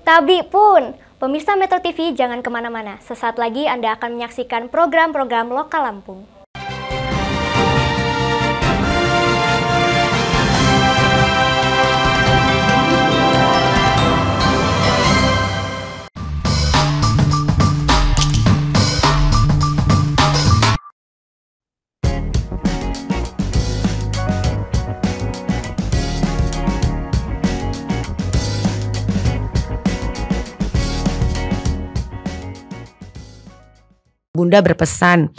Tabi pun, pemirsa Metro TV jangan kemana-mana. Sesaat lagi Anda akan menyaksikan program-program lokal Lampung. Bunda berpesan,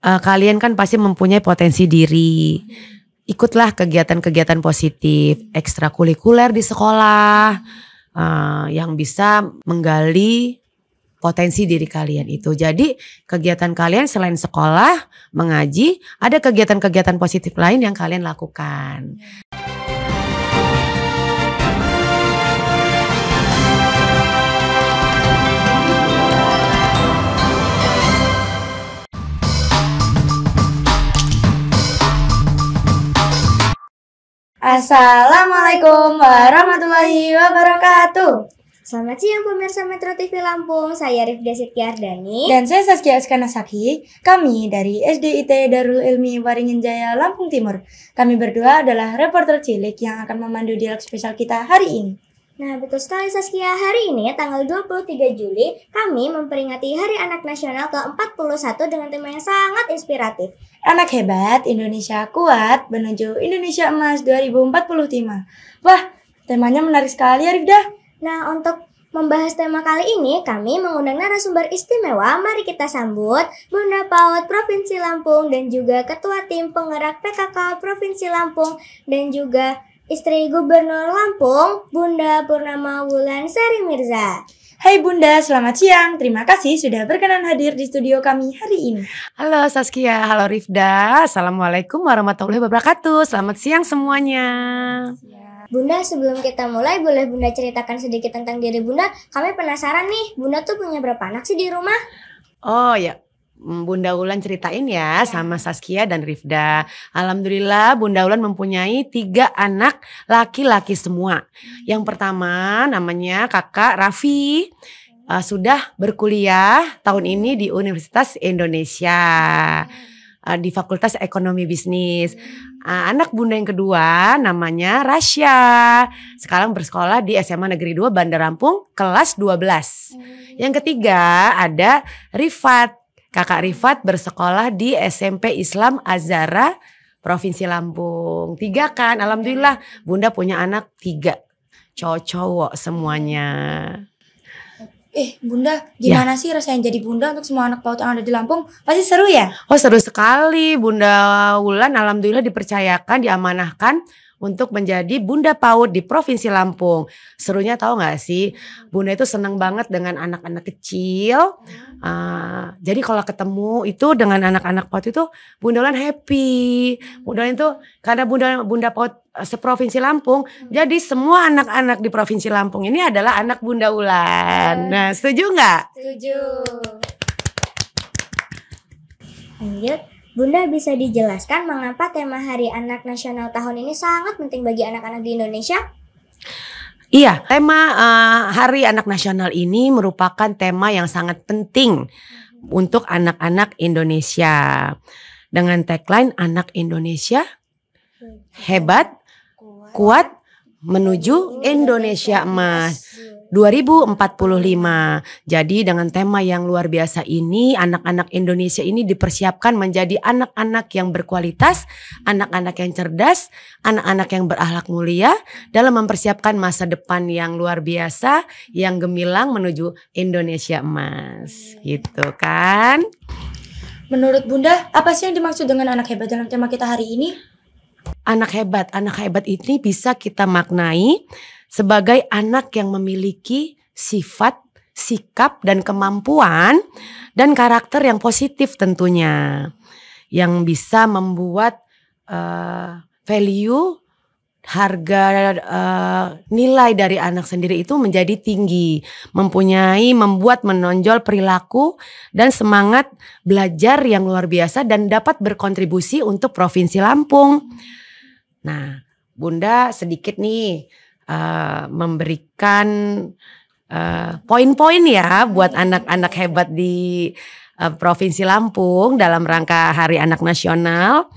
kalian kan pasti mempunyai potensi diri. Ikutlah kegiatan-kegiatan positif, ekstrakurikuler di sekolah, yang bisa menggali potensi diri kalian itu. Jadi kegiatan kalian selain sekolah, mengaji, ada kegiatan-kegiatan positif lain yang kalian lakukan. Assalamualaikum warahmatullahi wabarakatuh. Selamat siang pemirsa Metro TV Lampung, saya Rifda Sitiardani. Dan saya Saskia Askanasaki. Kami dari SDIT Darul Ilmi Waringin Jaya, Lampung Timur. Kami berdua adalah reporter cilik yang akan memandu dialog spesial kita hari ini. Nah, betul sekali Saskia, hari ini tanggal 23 Juli kami memperingati Hari Anak Nasional ke-41 dengan tema yang sangat inspiratif. Anak hebat, Indonesia kuat, menuju Indonesia Emas 2045. Wah, temanya menarik sekali ya Rifda. Nah, untuk membahas tema kali ini, kami mengundang narasumber istimewa. Mari kita sambut Bunda PAUD Provinsi Lampung dan juga Ketua Tim Penggerak PKK Provinsi Lampung dan juga istri Gubernur Lampung, Bunda Purnama Wulansari Mirza. Hai Bunda, selamat siang. Terima kasih sudah berkenan hadir di studio kami hari ini. Halo Saskia, halo Rifda. Assalamualaikum warahmatullahi wabarakatuh. Selamat siang semuanya. Bunda, sebelum kita mulai, boleh Bunda ceritakan sedikit tentang diri Bunda? Kami penasaran nih, Bunda tuh punya berapa anak sih di rumah? Oh ya, Bunda Wulan ceritain ya sama Saskia dan Rifda. Alhamdulillah Bunda Wulan mempunyai 3 anak laki-laki semua. Yang pertama namanya kakak Raffi, sudah berkuliah tahun ini di Universitas Indonesia, di Fakultas Ekonomi Bisnis. Anak Bunda yang kedua namanya Rasya, sekarang bersekolah di SMA Negeri 2 Bandar Lampung kelas 12. Yang ketiga ada Rifat. Kakak Rifat bersekolah di SMP Islam Azhara Provinsi Lampung. 3 kan, alhamdulillah Bunda punya anak 3 cowok-cowok semuanya. Bunda, gimana sih rasanya jadi bunda untuk semua anak PAUD yang ada di Lampung? Pasti seru ya? Oh seru sekali, Bunda Wulan alhamdulillah dipercayakan, diamanahkan untuk menjadi Bunda PAUD di Provinsi Lampung. Serunya tahu gak sih, Bunda itu senang banget dengan anak-anak kecil. Jadi kalau ketemu itu dengan anak-anak PAUD itu Bunda Wulan happy. Bunda Wulan itu karena Bunda PAUD seprovinsi Lampung, jadi semua anak-anak di Provinsi Lampung ini adalah anak Bunda Wulan. Nah, setuju nggak? Setuju. Lanjut, Bunda bisa dijelaskan mengapa tema Hari Anak Nasional tahun ini sangat penting bagi anak-anak di Indonesia? Iya, tema Hari Anak Nasional ini merupakan tema yang sangat penting untuk anak-anak Indonesia. Dengan tagline Anak Indonesia hebat, kuat, menuju Indonesia Emas 2045. Jadi dengan tema yang luar biasa ini, anak-anak Indonesia ini dipersiapkan menjadi anak-anak yang berkualitas, anak-anak yang cerdas, anak-anak yang berakhlak mulia dalam mempersiapkan masa depan yang luar biasa, yang gemilang menuju Indonesia Emas. Gitu kan? Menurut Bunda, apa sih yang dimaksud dengan anak hebat dalam tema kita hari ini? Anak hebat ini bisa kita maknai sebagai anak yang memiliki sifat, sikap, dan kemampuan dan karakter yang positif tentunya. Yang bisa membuat value, harga, nilai dari anak sendiri itu menjadi tinggi. Membuat menonjol perilaku dan semangat belajar yang luar biasa dan dapat berkontribusi untuk Provinsi Lampung. Nah, Bunda sedikit nih memberikan poin-poin ya buat anak-anak hebat di Provinsi Lampung dalam rangka Hari Anak Nasional.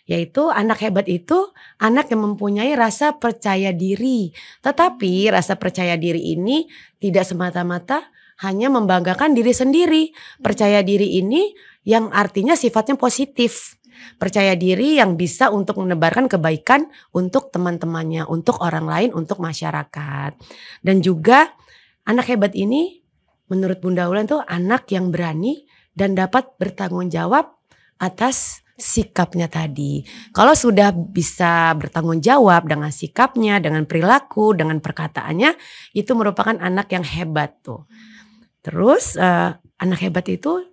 Yaitu anak hebat itu anak yang mempunyai rasa percaya diri. Tetapi rasa percaya diri ini tidak semata-mata hanya membanggakan diri sendiri. Percaya diri ini yang artinya sifatnya positif. Percaya diri yang bisa untuk menebarkan kebaikan untuk teman-temannya, untuk orang lain, untuk masyarakat. Dan juga anak hebat ini menurut Bunda Ulan tuh anak yang berani dan dapat bertanggung jawab atas sikapnya tadi. Kalau sudah bisa bertanggung jawab dengan sikapnya, dengan perilaku, dengan perkataannya, itu merupakan anak yang hebat tuh. Terus anak hebat itu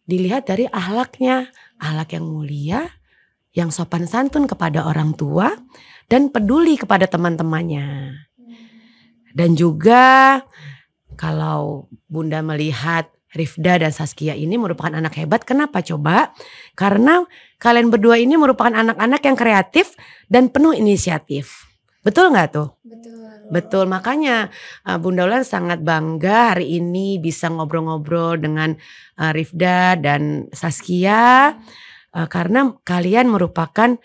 dilihat dari akhlaknya, akhlak yang mulia, yang sopan santun kepada orang tua, dan peduli kepada teman-temannya. Dan juga kalau Bunda melihat Rifda dan Saskia ini merupakan anak hebat. Kenapa coba? Karena kalian berdua ini merupakan anak-anak yang kreatif dan penuh inisiatif. Betul nggak tuh? Betul. Betul, makanya Bunda Ulan sangat bangga hari ini bisa ngobrol-ngobrol dengan Rifda dan Saskia. Karena kalian merupakan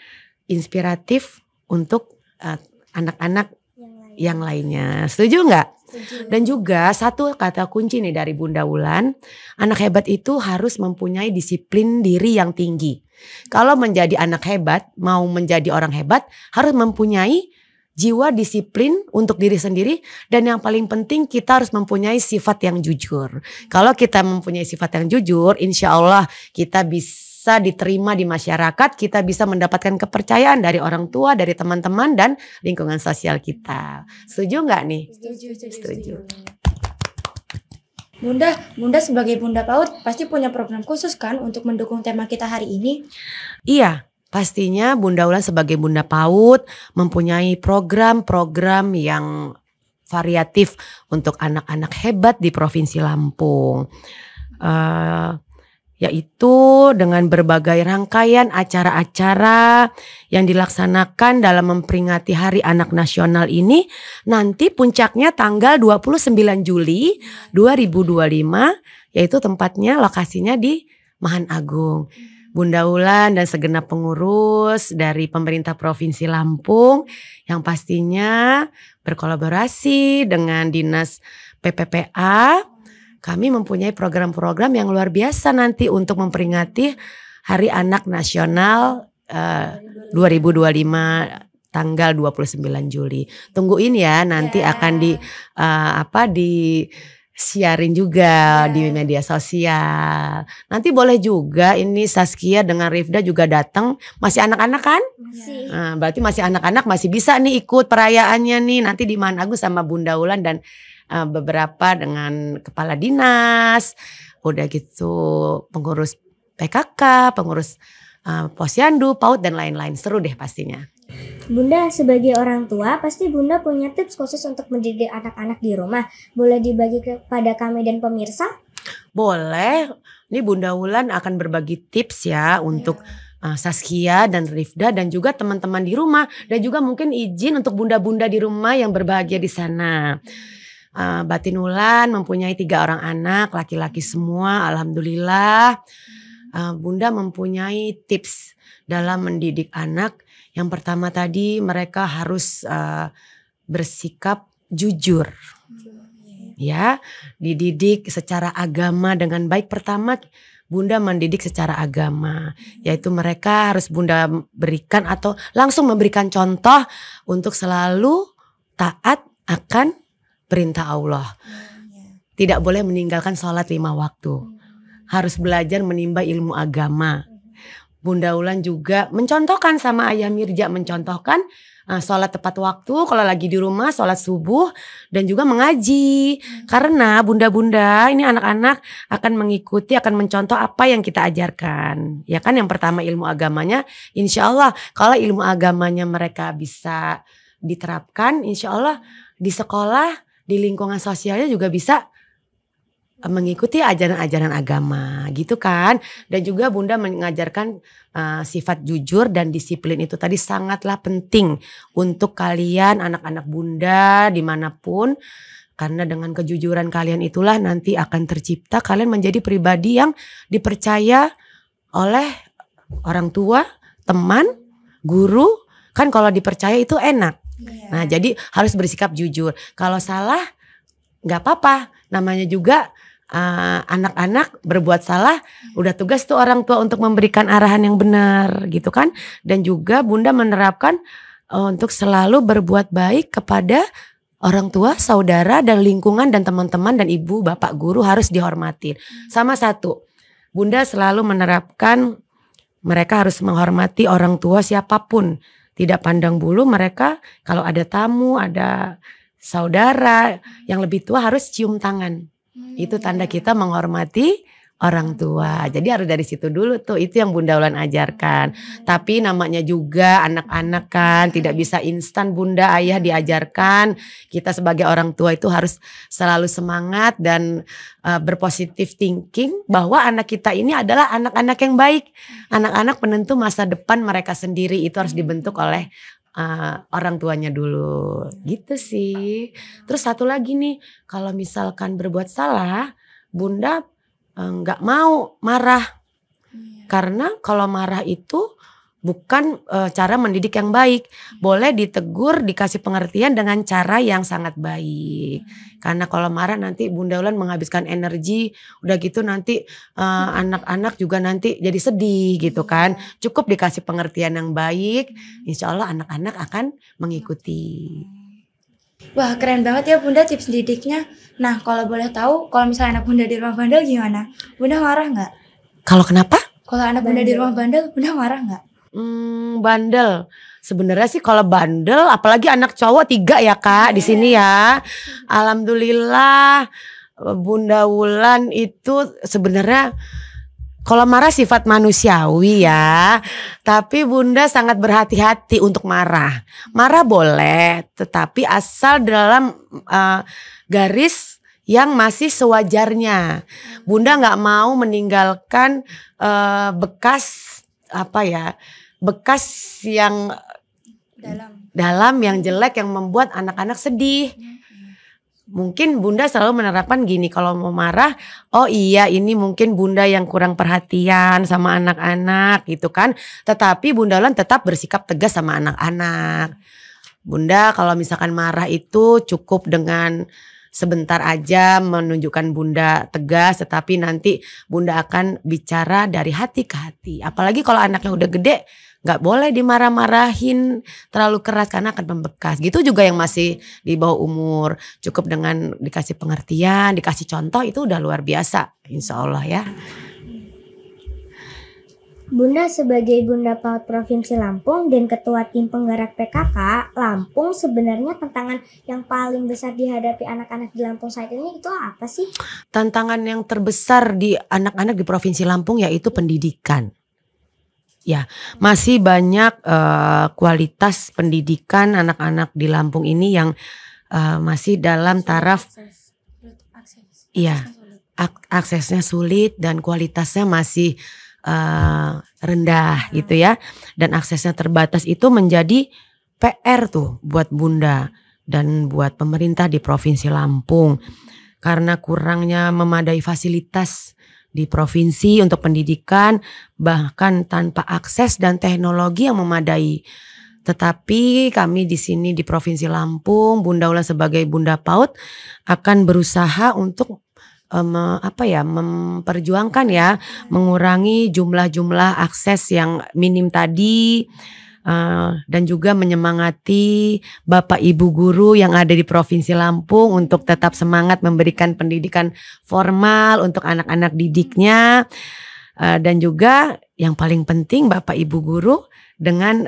inspiratif untuk anak-anak yang lainnya. Setuju nggak? Dan juga satu kata kunci nih dari Bunda Ulan, anak hebat itu harus mempunyai disiplin diri yang tinggi. Kalau menjadi anak hebat, mau menjadi orang hebat, harus mempunyai jiwa disiplin untuk diri sendiri. Dan yang paling penting kita harus mempunyai sifat yang jujur. Kalau kita mempunyai sifat yang jujur, insya Allah kita bisa diterima di masyarakat, kita bisa mendapatkan kepercayaan dari orang tua, dari teman-teman dan lingkungan sosial kita. Setuju nggak nih? Setuju. Bunda sebagai Bunda PAUD pasti punya program khusus kan untuk mendukung tema kita hari ini? Iya, pastinya Bunda Ulan sebagai Bunda PAUD mempunyai program-program yang variatif untuk anak-anak hebat di Provinsi Lampung. Yaitu dengan berbagai rangkaian acara-acara yang dilaksanakan dalam memperingati Hari Anak Nasional ini. Nanti puncaknya tanggal 29 Juli 2025, yaitu tempatnya lokasinya di Mahan Agung. Bunda Ulan dan segenap pengurus dari pemerintah Provinsi Lampung yang pastinya berkolaborasi dengan Dinas PPPA. Kami mempunyai program-program yang luar biasa nanti untuk memperingati Hari Anak Nasional 2025 tanggal 29 Juli. Tungguin ya, nanti akan di siarin juga di media sosial. Nanti boleh juga ini Saskia dengan Rifda juga datang. Masih anak-anak kan? Masih. Berarti masih anak-anak, masih bisa nih ikut perayaannya nih nanti di Mahan Agung sama Bunda Ulan dan beberapa dengan kepala dinas, udah gitu pengurus PKK, pengurus Posyandu, PAUD dan lain-lain. Seru deh pastinya. Bunda sebagai orang tua pasti Bunda punya tips khusus untuk mendidik anak-anak di rumah. Boleh dibagi kepada kami dan pemirsa? Boleh. Ini Bunda Ulan akan berbagi tips ya untuk Saskia dan Rifda dan juga teman-teman di rumah. Dan juga mungkin izin untuk bunda-bunda di rumah yang berbahagia di sana. Batin Ulan mempunyai 3 orang anak, laki-laki semua, alhamdulillah. Bunda mempunyai tips dalam mendidik anak. Yang pertama tadi mereka harus bersikap jujur. Ya, dididik secara agama dengan baik. Pertama Bunda mendidik secara agama, yaitu mereka harus Bunda berikan atau langsung memberikan contoh untuk selalu taat akan perintah Allah. Tidak boleh meninggalkan sholat 5 waktu. Harus belajar menimba ilmu agama. Bunda Ulan juga mencontohkan sama Ayah Mirja, mencontohkan sholat tepat waktu kalau lagi di rumah, sholat subuh dan juga mengaji. Karena bunda-bunda ini anak-anak akan mengikuti, akan mencontoh apa yang kita ajarkan. Ya kan, yang pertama ilmu agamanya, insya Allah kalau ilmu agamanya mereka bisa diterapkan, insya Allah di sekolah, di lingkungan sosialnya juga bisa mengikuti ajaran-ajaran agama gitu kan. Dan juga Bunda mengajarkan sifat jujur dan disiplin itu tadi sangatlah penting untuk kalian anak-anak Bunda dimanapun. Karena dengan kejujuran kalian itulah nanti akan tercipta kalian menjadi pribadi yang dipercaya oleh orang tua, teman, guru. Kan kalau dipercaya itu enak. Nah jadi harus bersikap jujur. Kalau salah gak apa-apa. Namanya juga anak-anak berbuat salah, udah tugas tuh orang tua untuk memberikan arahan yang benar gitu kan. Dan juga Bunda menerapkan untuk selalu berbuat baik kepada orang tua, saudara dan lingkungan dan teman-teman dan ibu, bapak, guru harus dihormatin. Sama satu, Bunda selalu menerapkan mereka harus menghormati orang tua siapapun. Tidak pandang bulu mereka kalau ada tamu, ada saudara yang lebih tua harus cium tangan. Itu tanda kita menghormati orang tua. Jadi harus dari situ dulu tuh. Itu yang Bunda Ulan ajarkan. Tapi namanya juga anak-anak kan tidak bisa instan Bunda ayah diajarkan. Kita sebagai orang tua itu harus selalu semangat dan berpositif thinking bahwa anak kita ini adalah anak-anak yang baik. Anak-anak penentu masa depan mereka sendiri, itu harus dibentuk oleh orang tuanya dulu gitu sih. Terus satu lagi nih, kalau misalkan berbuat salah, Bunda nggak mau marah. Karena kalau marah itu bukan cara mendidik yang baik. Boleh ditegur, dikasih pengertian dengan cara yang sangat baik. Karena kalau marah nanti Bunda Ulan menghabiskan energi. Udah gitu nanti anak-anak juga nanti jadi sedih gitu kan. Cukup dikasih pengertian yang baik, insya Allah anak-anak akan mengikuti. Wah keren banget ya Bunda tips didiknya. Nah kalau boleh tahu, kalau misalnya anak Bunda di rumah bandel gimana? Bunda marah nggak? Kalau kenapa? Kalau anak Bunda di rumah bandel, Bunda marah nggak? Bandel. Sebenarnya sih kalau bandel, apalagi anak cowok 3 ya Kak di sini ya. Alhamdulillah Bunda Wulan itu sebenarnya kalau marah sifat manusiawi ya. Tapi Bunda sangat berhati-hati untuk marah. Marah boleh, tetapi asal dalam garis yang masih sewajarnya. Bunda nggak mau meninggalkan bekas bekas yang dalam yang jelek yang membuat anak-anak sedih. Mungkin Bunda selalu menerapkan gini, kalau mau marah, oh iya ini mungkin Bunda yang kurang perhatian sama anak-anak gitu kan. Tetapi Bunda Ulan tetap bersikap tegas sama anak-anak. Bunda kalau misalkan marah itu cukup dengan sebentar aja menunjukkan Bunda tegas, tetapi nanti Bunda akan bicara dari hati ke hati. Apalagi kalau anaknya udah gede, gak boleh dimarah-marahin terlalu keras karena akan membekas. Gitu juga yang masih di bawah umur. Cukup dengan dikasih pengertian, dikasih contoh itu udah luar biasa. Insya Allah ya. Bunda sebagai Bunda PAUD Provinsi Lampung dan Ketua Tim Penggerak PKK Lampung, sebenarnya tantangan yang paling besar dihadapi anak-anak di Lampung saat ini itu apa sih? Tantangan yang terbesar di anak-anak di Provinsi Lampung yaitu pendidikan. Ya, masih banyak kualitas pendidikan anak-anak di Lampung ini yang masih dalam taraf aksesnya sulit dan kualitasnya masih rendah gitu ya. Dan aksesnya terbatas itu menjadi PR tuh buat Bunda dan buat pemerintah di Provinsi Lampung. Karena kurangnya memadai fasilitas di provinsi untuk pendidikan, bahkan tanpa akses dan teknologi yang memadai. Tetapi kami di sini di Provinsi Lampung, Bunda Ulan sebagai Bunda PAUD akan berusaha untuk memperjuangkan ya, mengurangi jumlah akses yang minim tadi, dan juga menyemangati Bapak Ibu guru yang ada di Provinsi Lampung untuk tetap semangat memberikan pendidikan formal untuk anak-anak didiknya, dan juga yang paling penting Bapak Ibu guru dengan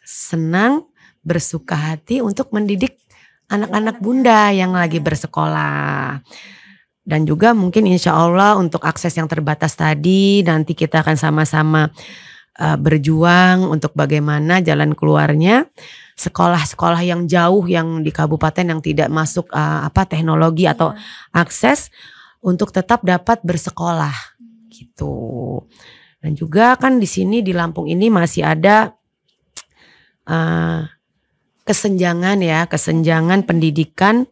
senang bersuka hati untuk mendidik anak-anak Bunda yang lagi bersekolah. Dan juga mungkin insya Allah untuk akses yang terbatas tadi nanti kita akan sama-sama berjuang untuk bagaimana jalan keluarnya. Sekolah-sekolah yang jauh yang di kabupaten yang tidak masuk teknologi atau akses, untuk tetap dapat bersekolah gitu. Dan juga kan di sini di Lampung ini masih ada kesenjangan pendidikan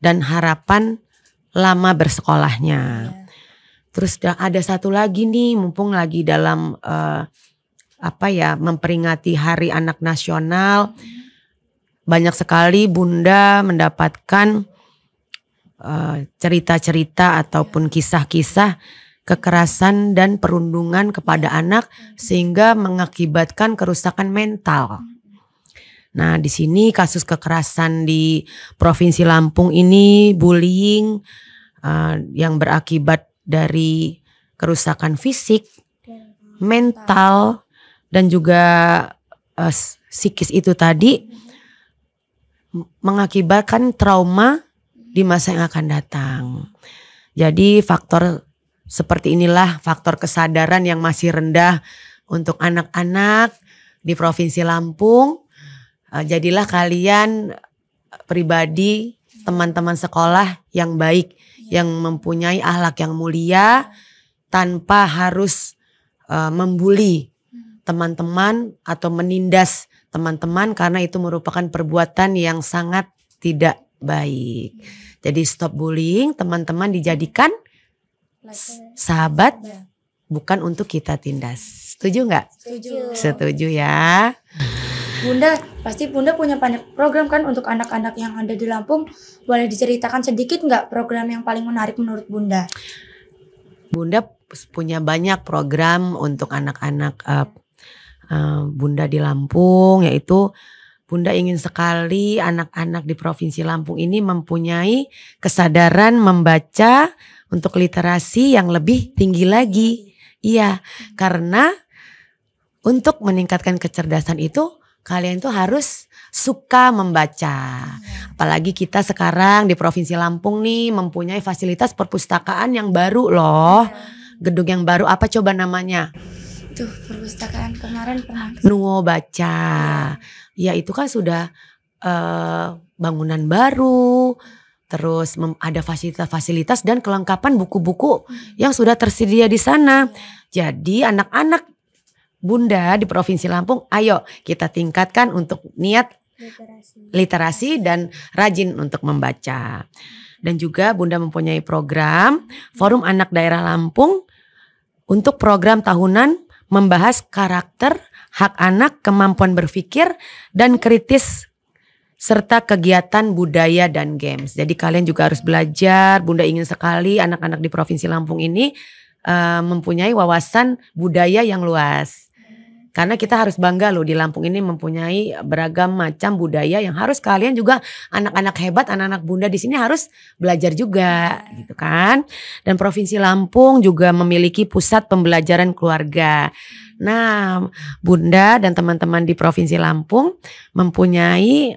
dan harapan lama bersekolahnya. Terus ada satu lagi nih, mumpung lagi dalam memperingati Hari Anak Nasional, banyak sekali bunda mendapatkan cerita-cerita ataupun kisah-kisah kekerasan dan perundungan kepada anak sehingga mengakibatkan kerusakan mental. Nah, di sini kasus kekerasan di Provinsi Lampung ini bullying yang berakibat dari kerusakan fisik, mental dan juga psikis itu tadi mengakibatkan trauma di masa yang akan datang. Jadi faktor seperti inilah faktor kesadaran yang masih rendah untuk anak-anak di Provinsi Lampung. Jadilah kalian pribadi, teman-teman sekolah yang baik, yang mempunyai akhlak yang mulia tanpa harus membuli teman-teman atau menindas teman-teman karena itu merupakan perbuatan yang sangat tidak baik. Jadi stop bullying, teman-teman dijadikan sahabat bukan untuk kita tindas. Setuju nggak? Setuju ya. Bunda, pasti Bunda punya banyak program kan untuk anak-anak yang ada di Lampung. Boleh diceritakan sedikit nggak program yang paling menarik menurut Bunda? Bunda punya banyak program untuk anak-anak Bunda di Lampung, yaitu Bunda ingin sekali anak-anak di Provinsi Lampung ini mempunyai kesadaran membaca untuk literasi yang lebih tinggi lagi. Iya, karena untuk meningkatkan kecerdasan itu kalian tuh harus suka membaca. Apalagi kita sekarang di Provinsi Lampung nih mempunyai fasilitas perpustakaan yang baru loh. Gedung yang baru, apa coba namanya? Tuh, perpustakaan kemarin pernah. Nuo Baca. Ya itu kan sudah bangunan baru. Terus ada fasilitas-fasilitas dan kelengkapan buku-buku yang sudah tersedia di sana. Jadi anak-anak Bunda di Provinsi Lampung, ayo kita tingkatkan untuk niat literasi dan rajin untuk membaca. Dan juga Bunda mempunyai program Forum Anak Daerah Lampung untuk program tahunan membahas karakter, hak anak, kemampuan berpikir, dan kritis serta kegiatan budaya dan games. Jadi kalian juga harus belajar. Bunda ingin sekali anak-anak di Provinsi Lampung ini mempunyai wawasan budaya yang luas. Karena kita harus bangga loh di Lampung ini mempunyai beragam macam budaya yang harus kalian juga anak-anak hebat, anak-anak Bunda di sini harus belajar juga gitu kan. Dan Provinsi Lampung juga memiliki pusat pembelajaran keluarga. Nah, Bunda dan teman-teman di Provinsi Lampung mempunyai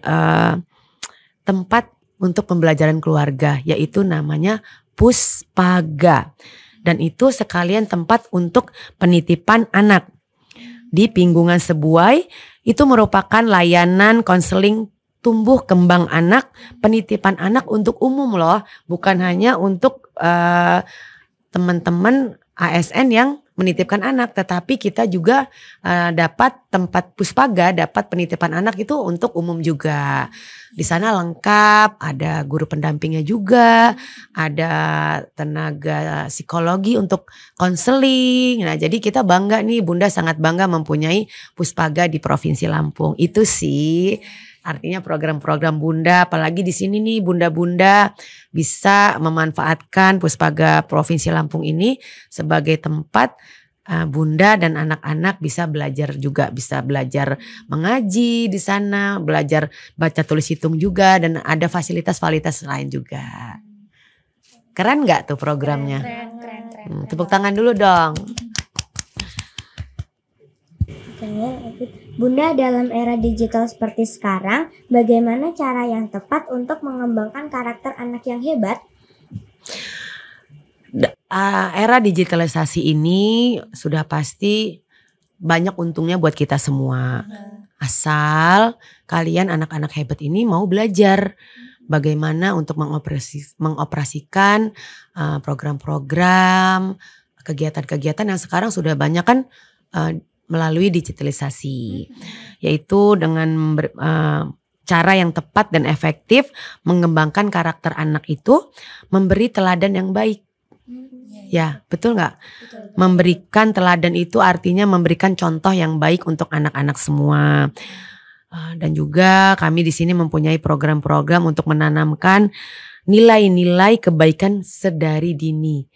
tempat untuk pembelajaran keluarga, yaitu namanya Puspaga. Dan itu sekalian tempat untuk penitipan anak. Di Pinggungan Sebuai itu merupakan layanan konseling tumbuh kembang anak, penitipan anak untuk umum loh, bukan hanya untuk teman-teman ASN yang menitipkan anak, tetapi kita juga dapat tempat Puspaga, dapat penitipan anak itu untuk umum juga. Di sana lengkap, ada guru pendampingnya juga, ada tenaga psikologi untuk konseling. Nah, jadi kita bangga nih, Bunda sangat bangga mempunyai Puspaga di Provinsi Lampung. Itu sih artinya program-program Bunda, apalagi di sini nih Bunda-bunda bisa memanfaatkan Puspaga Provinsi Lampung ini sebagai tempat Bunda dan anak-anak bisa belajar juga, bisa belajar mengaji di sana, belajar baca tulis hitung juga, dan ada fasilitas-fasilitas lain juga. Keren nggak tuh programnya? Keren. Tepuk tangan dulu dong. Bunda, dalam era digital seperti sekarang, bagaimana cara yang tepat untuk mengembangkan karakter anak yang hebat? Era digitalisasi ini sudah pasti banyak untungnya buat kita semua. Asal kalian anak-anak hebat ini mau belajar. bagaimana untuk mengoperasikan program-program, kegiatan-kegiatan yang sekarang sudah banyak kan melalui digitalisasi, yaitu dengan cara yang tepat dan efektif mengembangkan karakter anak itu, memberi teladan yang baik. Ya, betul nggak? Memberikan teladan itu artinya memberikan contoh yang baik untuk anak-anak semua. Dan juga kami di sini mempunyai program-program untuk menanamkan nilai-nilai kebaikan sedari dini.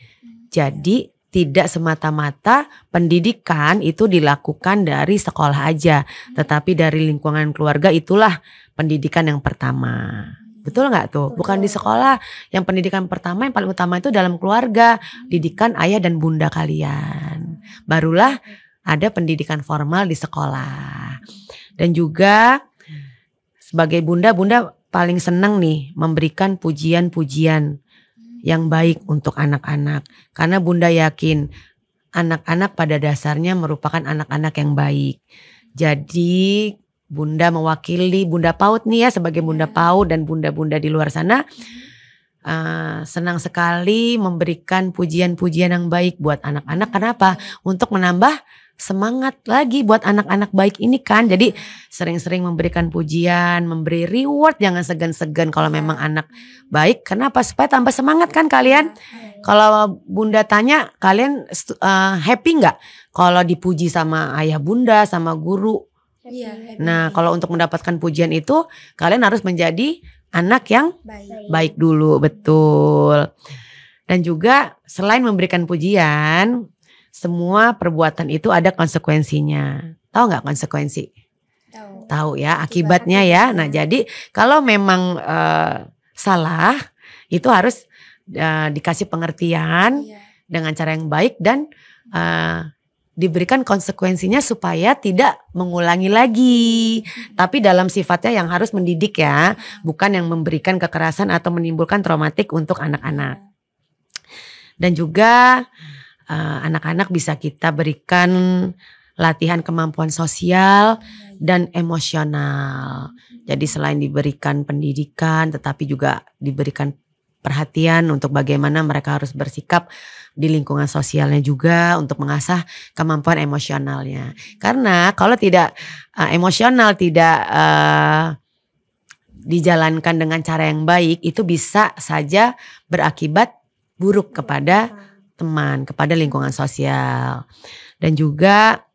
Jadi tidak semata-mata pendidikan itu dilakukan dari sekolah aja, tetapi dari lingkungan keluarga itulah pendidikan yang pertama. Betul nggak tuh? Bukan di sekolah. Yang pendidikan pertama yang paling utama itu dalam keluarga. Didikan ayah dan bunda kalian. Barulah ada pendidikan formal di sekolah. Dan juga sebagai bunda paling senang nih memberikan pujian-pujian yang baik untuk anak-anak. Karena bunda yakin anak-anak pada dasarnya merupakan anak-anak yang baik. Jadi bunda mewakili Bunda PAUD nih ya, sebagai Bunda PAUD dan bunda-bunda di luar sana, senang sekali memberikan pujian-pujian yang baik buat anak-anak. Kenapa? Untuk menambah semangat lagi buat anak-anak baik ini kan. Jadi sering-sering memberikan pujian, memberi reward, jangan segan-segan kalau memang anak baik. Kenapa? Supaya tambah semangat kan kalian. Kalau bunda tanya, kalian happy nggak kalau dipuji sama ayah bunda, sama guru? Nah, kalau untuk mendapatkan pujian itu kalian harus menjadi anak yang baik dulu, betul. Dan juga selain memberikan pujian, semua perbuatan itu ada konsekuensinya. Tahu nggak konsekuensi? Tahu ya, akibatnya ya. Nah, jadi kalau memang salah itu harus dikasih pengertian dengan cara yang baik dan diberikan konsekuensinya supaya tidak mengulangi lagi. Tapi dalam sifatnya yang harus mendidik ya, bukan yang memberikan kekerasan atau menimbulkan traumatik untuk anak-anak. Dan juga anak-anak bisa kita berikan latihan kemampuan sosial dan emosional. Jadi selain diberikan pendidikan, tetapi juga diberikan perhatian untuk bagaimana mereka harus bersikap di lingkungan sosialnya juga untuk mengasah kemampuan emosionalnya. Karena kalau tidak emosional, tidak dijalankan dengan cara yang baik, itu bisa saja berakibat buruk kepada teman, kepada lingkungan sosial. Dan juga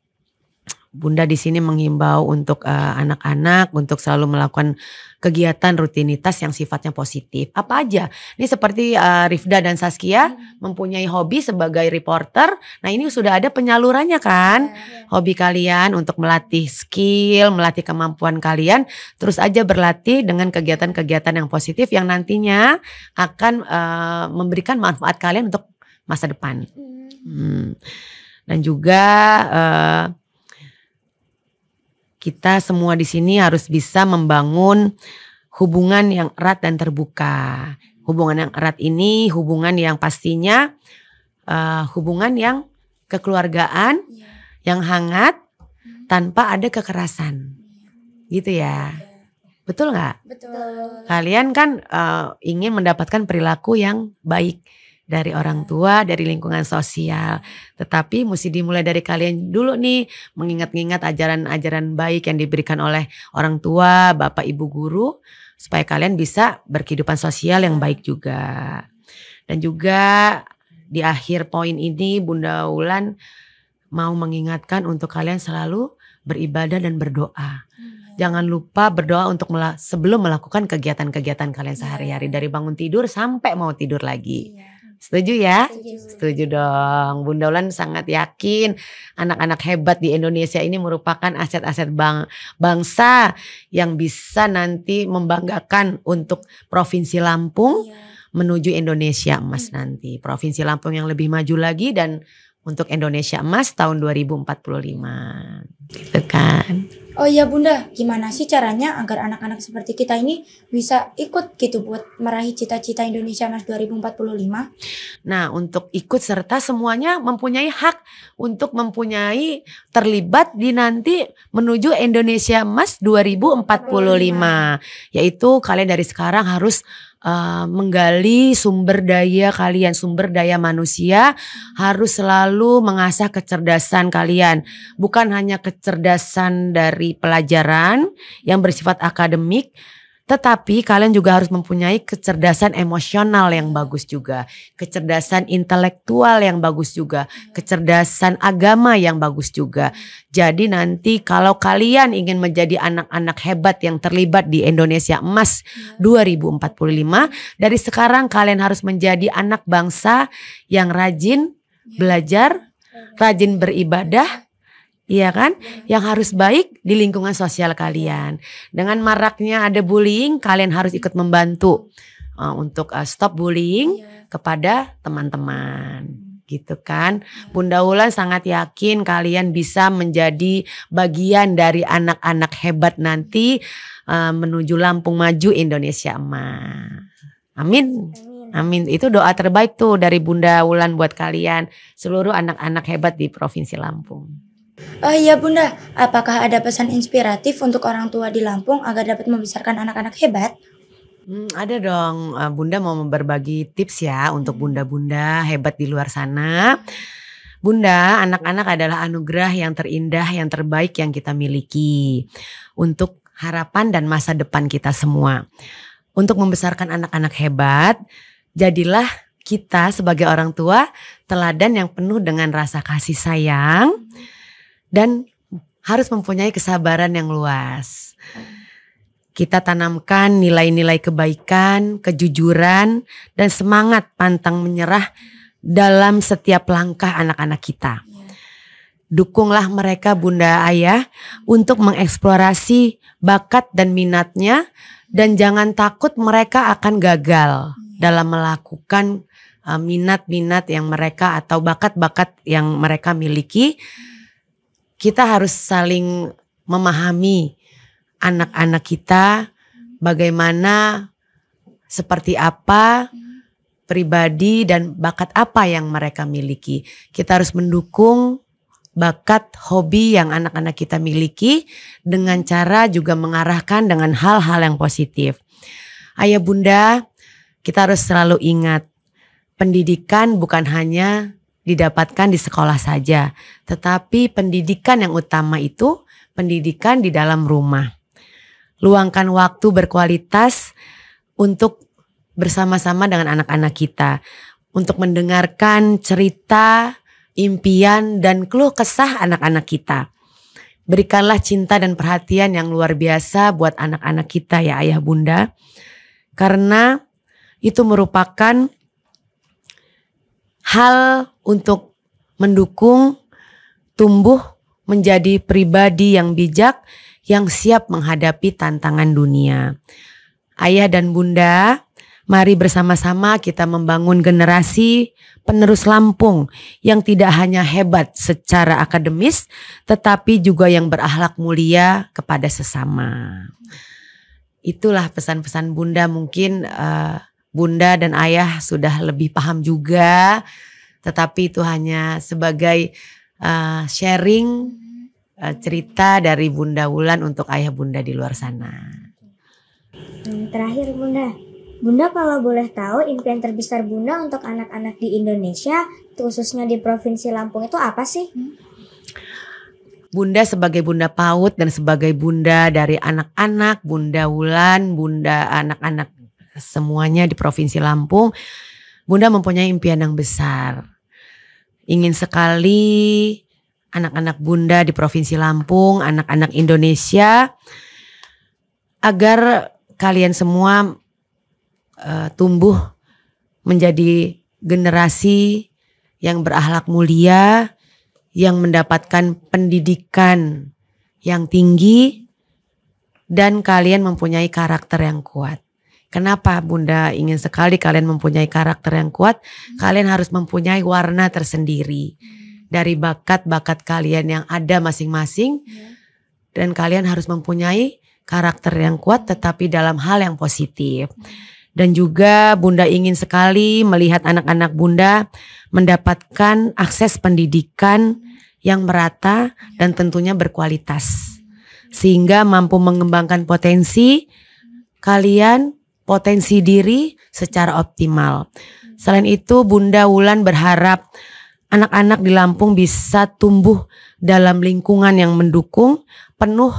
Bunda di sini menghimbau untuk anak-anak untuk selalu melakukan kegiatan rutinitas yang sifatnya positif. Apa aja? Ini seperti Rifda dan Saskia mempunyai hobi sebagai reporter. Nah, ini sudah ada penyalurannya kan? Hobi kalian untuk melatih skill, melatih kemampuan kalian, terus aja berlatih dengan kegiatan-kegiatan yang positif yang nantinya akan memberikan manfaat kalian untuk masa depan. Dan juga kita semua di sini harus bisa membangun hubungan yang erat dan terbuka. Hubungan yang erat ini hubungan yang pastinya hubungan yang kekeluargaan, yang hangat tanpa ada kekerasan. Gitu ya. Betul nggak? Betul. Kalian kan ingin mendapatkan perilaku yang baik dari orang tua, dari lingkungan sosial. Tetapi mesti dimulai dari kalian dulu nih, mengingat-ingat ajaran-ajaran baik yang diberikan oleh orang tua, bapak ibu guru, supaya kalian bisa berkehidupan sosial yang baik juga. Dan juga di akhir poin ini Bunda Wulan mau mengingatkan untuk kalian selalu beribadah dan berdoa. Jangan lupa berdoa untuk sebelum melakukan kegiatan-kegiatan kalian sehari-hari, dari bangun tidur sampai mau tidur lagi. Setuju ya? Setuju dong. Bunda Wulan sangat yakin anak-anak hebat di Indonesia ini merupakan aset-aset bangsa yang bisa nanti membanggakan untuk Provinsi Lampung menuju Indonesia emas nanti. Provinsi Lampung yang lebih maju lagi dan untuk Indonesia Emas tahun 2045. Gitu kan. Oh iya Bunda, gimana sih caranya agar anak-anak seperti kita ini bisa ikut gitu buat meraih cita-cita Indonesia Emas 2045? Nah, untuk ikut serta semuanya mempunyai hak untuk mempunyai terlibat di nanti menuju Indonesia Emas 2045. Yaitu kalian dari sekarang harus menggali sumber daya kalian, sumber daya manusia, harus selalu mengasah kecerdasan kalian. Bukan hanya kecerdasan dari pelajaran yang bersifat akademik, tetapi kalian juga harus mempunyai kecerdasan emosional yang bagus juga, kecerdasan intelektual yang bagus juga, kecerdasan agama yang bagus juga. Jadi nanti kalau kalian ingin menjadi anak-anak hebat yang terlibat di Indonesia Emas 2045, dari sekarang kalian harus menjadi anak bangsa yang rajin belajar, rajin beribadah, iya kan? Yang harus baik di lingkungan sosial kalian. Dengan maraknya ada bullying, kalian harus ikut membantu untuk stop bullying kepada teman-teman. Gitu kan? Bunda Wulan sangat yakin kalian bisa menjadi bagian dari anak-anak hebat nanti menuju Lampung Maju Indonesia Emas. Amin. Amin. Itu doa terbaik tuh dari Bunda Wulan buat kalian, seluruh anak-anak hebat di Provinsi Lampung. Oh iya Bunda, apakah ada pesan inspiratif untuk orang tua di Lampung agar dapat membesarkan anak-anak hebat? Ada dong, Bunda mau berbagi tips ya untuk bunda-bunda hebat di luar sana. Bunda, anak-anak adalah anugerah yang terindah, yang terbaik yang kita miliki untuk harapan dan masa depan kita semua. Untuk membesarkan anak-anak hebat, jadilah kita sebagai orang tua teladan yang penuh dengan rasa kasih sayang dan harus mempunyai kesabaran yang luas. Kita tanamkan nilai-nilai kebaikan, kejujuran, dan semangat pantang menyerah dalam setiap langkah anak-anak kita. Dukunglah mereka Bunda Ayah untuk mengeksplorasi bakat dan minatnya, dan jangan takut mereka akan gagal dalam melakukan minat-minat yang mereka atau bakat-bakat yang mereka miliki. Kita harus saling memahami anak-anak kita, bagaimana, seperti apa pribadi dan bakat apa yang mereka miliki. Kita harus mendukung bakat, hobi yang anak-anak kita miliki dengan cara juga mengarahkan dengan hal-hal yang positif. Ayah Bunda, kita harus selalu ingat, pendidikan bukan hanya didapatkan di sekolah saja, tetapi pendidikan yang utama itu pendidikan di dalam rumah. Luangkan waktu berkualitas untuk bersama-sama dengan anak-anak kita, untuk mendengarkan cerita, impian, dan keluh kesah anak-anak kita. Berikanlah cinta dan perhatian yang luar biasa buat anak-anak kita ya Ayah Bunda, karena itu merupakan hal untuk mendukung tumbuh menjadi pribadi yang bijak yang siap menghadapi tantangan dunia. Ayah dan Bunda, mari bersama-sama kita membangun generasi penerus Lampung yang tidak hanya hebat secara akademis, tetapi juga yang berakhlak mulia kepada sesama. Itulah pesan-pesan Bunda, mungkin Bunda dan Ayah sudah lebih paham juga, tetapi itu hanya sebagai sharing cerita dari Bunda Wulan untuk Ayah Bunda di luar sana. Terakhir Bunda kalau boleh tahu impian terbesar Bunda untuk anak-anak di Indonesia, khususnya di Provinsi Lampung itu apa sih? Bunda sebagai Bunda PAUD dan sebagai Bunda dari anak-anak, Bunda Wulan, Bunda anak-anak semuanya di Provinsi Lampung, Bunda mempunyai impian yang besar. Ingin sekali anak-anak Bunda di Provinsi Lampung, anak-anak Indonesia, agar kalian semua tumbuh menjadi generasi yang berakhlak mulia, yang mendapatkan pendidikan yang tinggi, dan kalian mempunyai karakter yang kuat. Kenapa Bunda ingin sekali kalian mempunyai karakter yang kuat? Kalian harus mempunyai warna tersendiri. dari bakat-bakat kalian yang ada masing-masing. Dan kalian harus mempunyai karakter yang kuat tetapi dalam hal yang positif. Dan juga Bunda ingin sekali melihat anak-anak Bunda mendapatkan akses pendidikan yang merata dan tentunya berkualitas. Sehingga mampu mengembangkan potensi kalian, potensi diri secara optimal. Selain itu Bunda Wulan berharap anak-anak di Lampung bisa tumbuh dalam lingkungan yang mendukung, penuh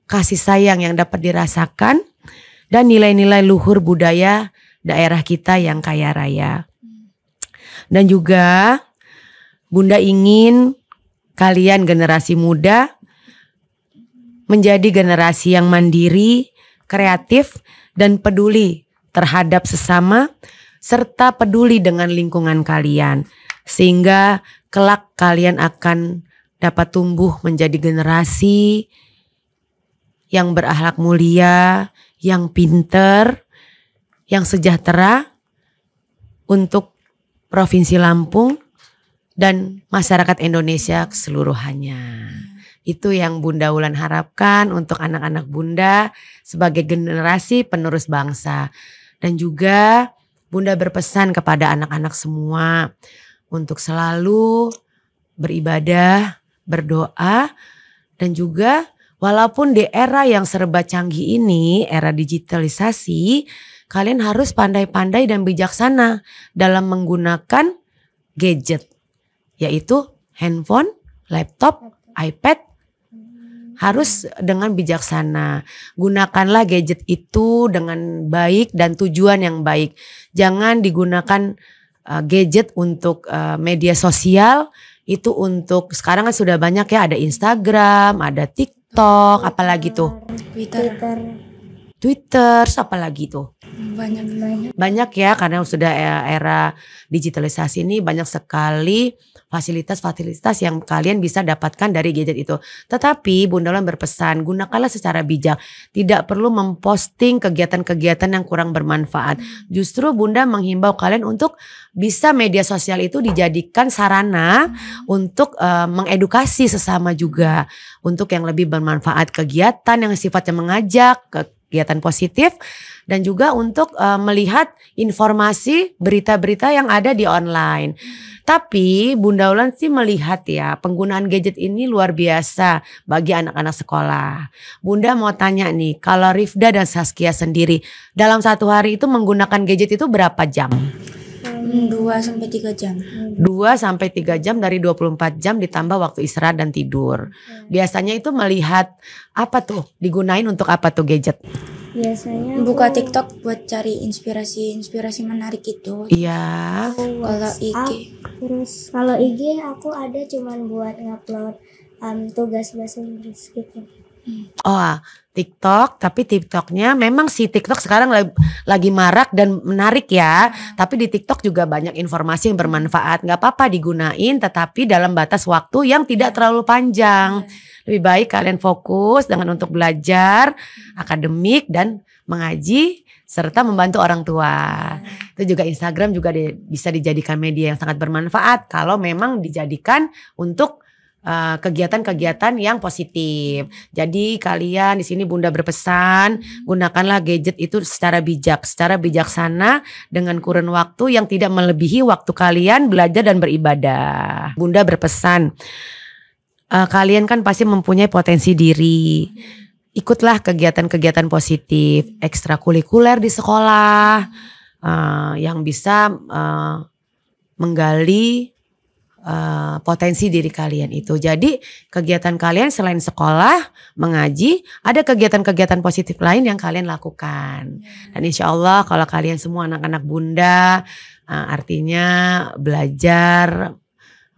kasih sayang yang dapat dirasakan, dan nilai-nilai luhur budaya daerah kita yang kaya raya. Dan juga Bunda ingin kalian generasi muda menjadi generasi yang mandiri, kreatif, dan peduli terhadap sesama, serta peduli dengan lingkungan kalian. Sehingga kelak kalian akan dapat tumbuh menjadi generasi yang berakhlak mulia, yang pinter, yang sejahtera untuk Provinsi Lampung dan masyarakat Indonesia keseluruhannya. Itu yang Bunda Wulan harapkan untuk anak-anak Bunda sebagai generasi penerus bangsa. Dan juga Bunda berpesan kepada anak-anak semua untuk selalu beribadah, berdoa, dan juga walaupun di era yang serba canggih ini, era digitalisasi, kalian harus pandai-pandai dan bijaksana dalam menggunakan gadget, yaitu handphone, laptop, iPad. Harus dengan bijaksana. Gunakanlah gadget itu dengan baik dan tujuan yang baik. Jangan digunakan gadget untuk media sosial. Itu untuk sekarang kan sudah banyak ya, ada Instagram, ada TikTok, apalagi tuh Twitter, apalagi tuh banyak ya, karena sudah era digitalisasi ini banyak sekali fasilitas-fasilitas yang kalian bisa dapatkan dari gadget itu. Tetapi Bunda Wulan berpesan, gunakanlah secara bijak. Tidak perlu memposting kegiatan-kegiatan yang kurang bermanfaat. Justru Bunda menghimbau kalian untuk bisa media sosial itu dijadikan sarana untuk mengedukasi sesama juga. Untuk yang lebih bermanfaat, kegiatan yang sifatnya mengajak, kegiatan positif. Dan juga untuk melihat informasi berita-berita yang ada di online. Tapi Bunda Wulan sih melihat ya, penggunaan gadget ini luar biasa bagi anak-anak sekolah. Bunda mau tanya nih, kalau Rifda dan Saskia sendiri dalam satu hari itu menggunakan gadget itu berapa jam? 2-3 jam. 2-3 jam dari 24 jam ditambah waktu istirahat dan tidur. Biasanya itu melihat apa tuh? Digunain untuk apa tuh gadget? Biasanya Buka TikTok buat cari inspirasi menarik itu. Iya. Kalau IG. Terus kalau IG aku ada cuman buat ngupload tugas bahasa Inggris gitu. Oh, TikTok, tapi TikToknya memang si TikTok sekarang lagi marak dan menarik ya. Tapi di TikTok juga banyak informasi yang bermanfaat. Gak apa-apa digunain, tetapi dalam batas waktu yang tidak terlalu panjang. Lebih baik kalian fokus dengan untuk belajar, akademik dan mengaji serta membantu orang tua. Itu juga Instagram juga bisa dijadikan media yang sangat bermanfaat kalau memang dijadikan untuk kegiatan-kegiatan yang positif. Jadi kalian di sini Bunda berpesan, gunakanlah gadget itu secara bijak, secara bijaksana dengan kurun waktu yang tidak melebihi waktu kalian belajar dan beribadah. Bunda berpesan, kalian kan pasti mempunyai potensi diri. Ikutlah kegiatan-kegiatan positif, ekstrakurikuler di sekolah yang bisa menggali potensi diri kalian itu. Jadi kegiatan kalian selain sekolah, mengaji, ada kegiatan-kegiatan positif lain yang kalian lakukan. Dan insya Allah kalau kalian semua anak-anak Bunda, artinya belajar,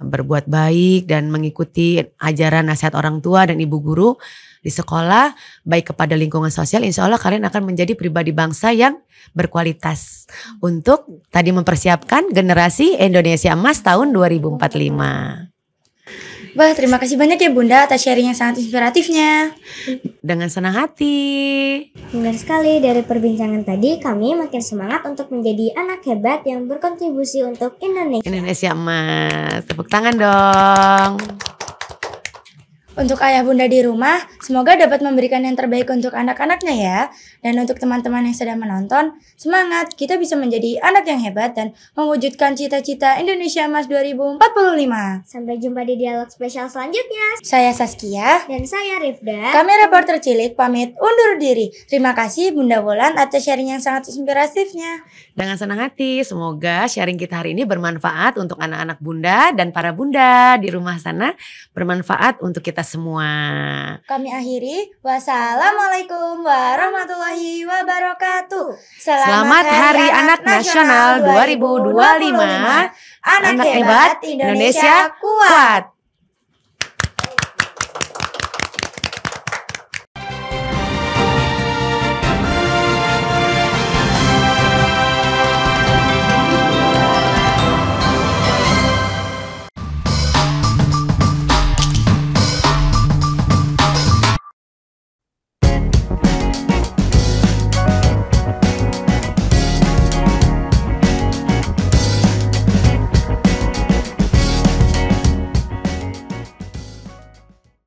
berbuat baik dan mengikuti ajaran nasihat orang tua dan ibu guru di sekolah, baik kepada lingkungan sosial, insya Allah kalian akan menjadi pribadi bangsa yang berkualitas untuk tadi mempersiapkan generasi Indonesia Emas tahun 2045. Wah, terima kasih banyak ya Bunda atas sharing yang sangat inspiratifnya. Dengan senang hati. Benar sekali, dari perbincangan tadi kami makin semangat untuk menjadi anak hebat yang berkontribusi untuk Indonesia. Indonesia emas. Tepuk tangan dong. Untuk ayah bunda di rumah, semoga dapat memberikan yang terbaik untuk anak-anaknya ya. Dan untuk teman-teman yang sedang menonton, semangat, kita bisa menjadi anak yang hebat dan mewujudkan cita-cita Indonesia Emas 2045. Sampai jumpa di dialog spesial selanjutnya. Saya Saskia. Dan saya Rifda. Kami reporter cilik pamit undur diri. Terima kasih Bunda Wulan atas sharing yang sangat inspiratifnya. Dengan senang hati, semoga sharing kita hari ini bermanfaat untuk anak-anak bunda dan para bunda di rumah sana. Bermanfaat untuk kita semua. Kami akhiri. Wassalamualaikum warahmatullahi wabarakatuh. Selamat Hari Anak Nasional 2025. Anak hebat, Indonesia kuat.